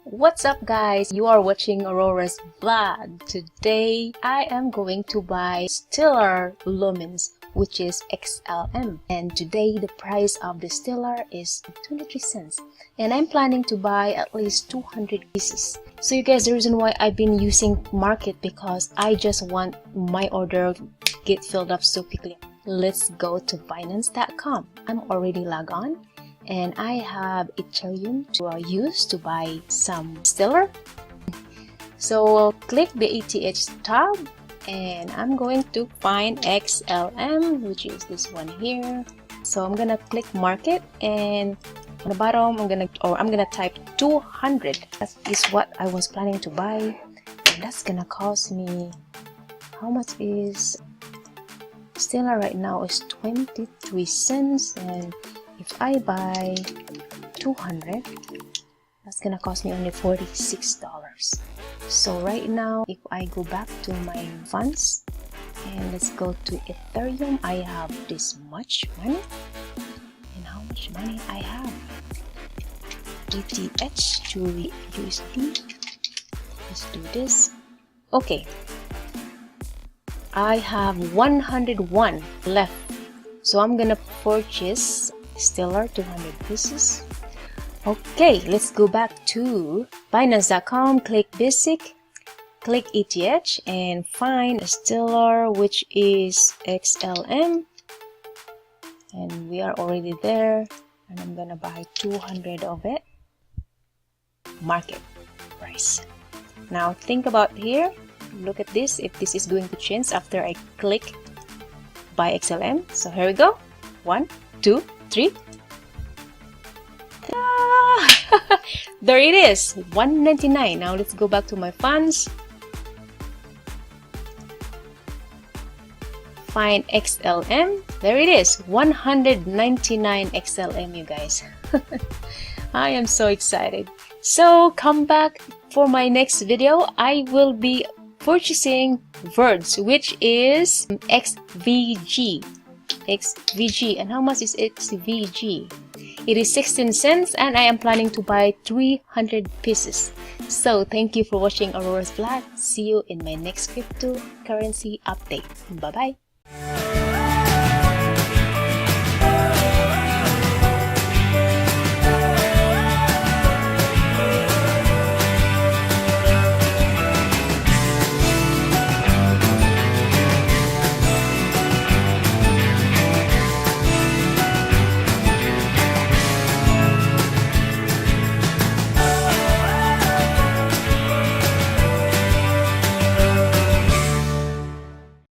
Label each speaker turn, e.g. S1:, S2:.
S1: What's up guys, you are watching Aurora's vlog. Today I am going to buy Stellar Lumens, which is XLM, and today the price of the Stellar is 23 cents and I'm planning to buy at least 200 pieces. So you guys, the reason why I've been using market because I just want my order get filled up so quickly. Let's go to Binance.com. I'm already logged on and I have Ethereum to use to buy some Stellar. So click the ETH tab and I'm going to find XLM, which is this one here. So I'm gonna click market and on the bottom I'm gonna type 200. That is what I was planning to buy, and that's gonna cost me, how much is Stellar right now is 23 cents, and if I buy 200, that's gonna cost me only $46. So right now, if I go back to my funds and let's go to Ethereum, I have this much money. And how much money I have? ETH to USD. Let's do this. Okay, I have 101 left, so I'm gonna purchase Stellar 200 pieces. Okay, let's go back to Binance.com, click basic, click ETH and find a Stellar, which is XLM, and we are already there, and I'm gonna buy 200 of it. Market price. Now think about here, look at this, if this is going to change after I click buy XLM. So here we go, 1, 2, 3. There it is, $1.99. Now let's go back to my funds, find XLM. There it is, 199 XLM, you guys. I am so excited. So come back for my next video. I will be purchasing Verge, which is XVG. And how much is XVG? It is 16 cents and I am planning to buy 300 pieces. So thank you for watching Aurora's vlog. See you in my next cryptocurrency update. Bye bye.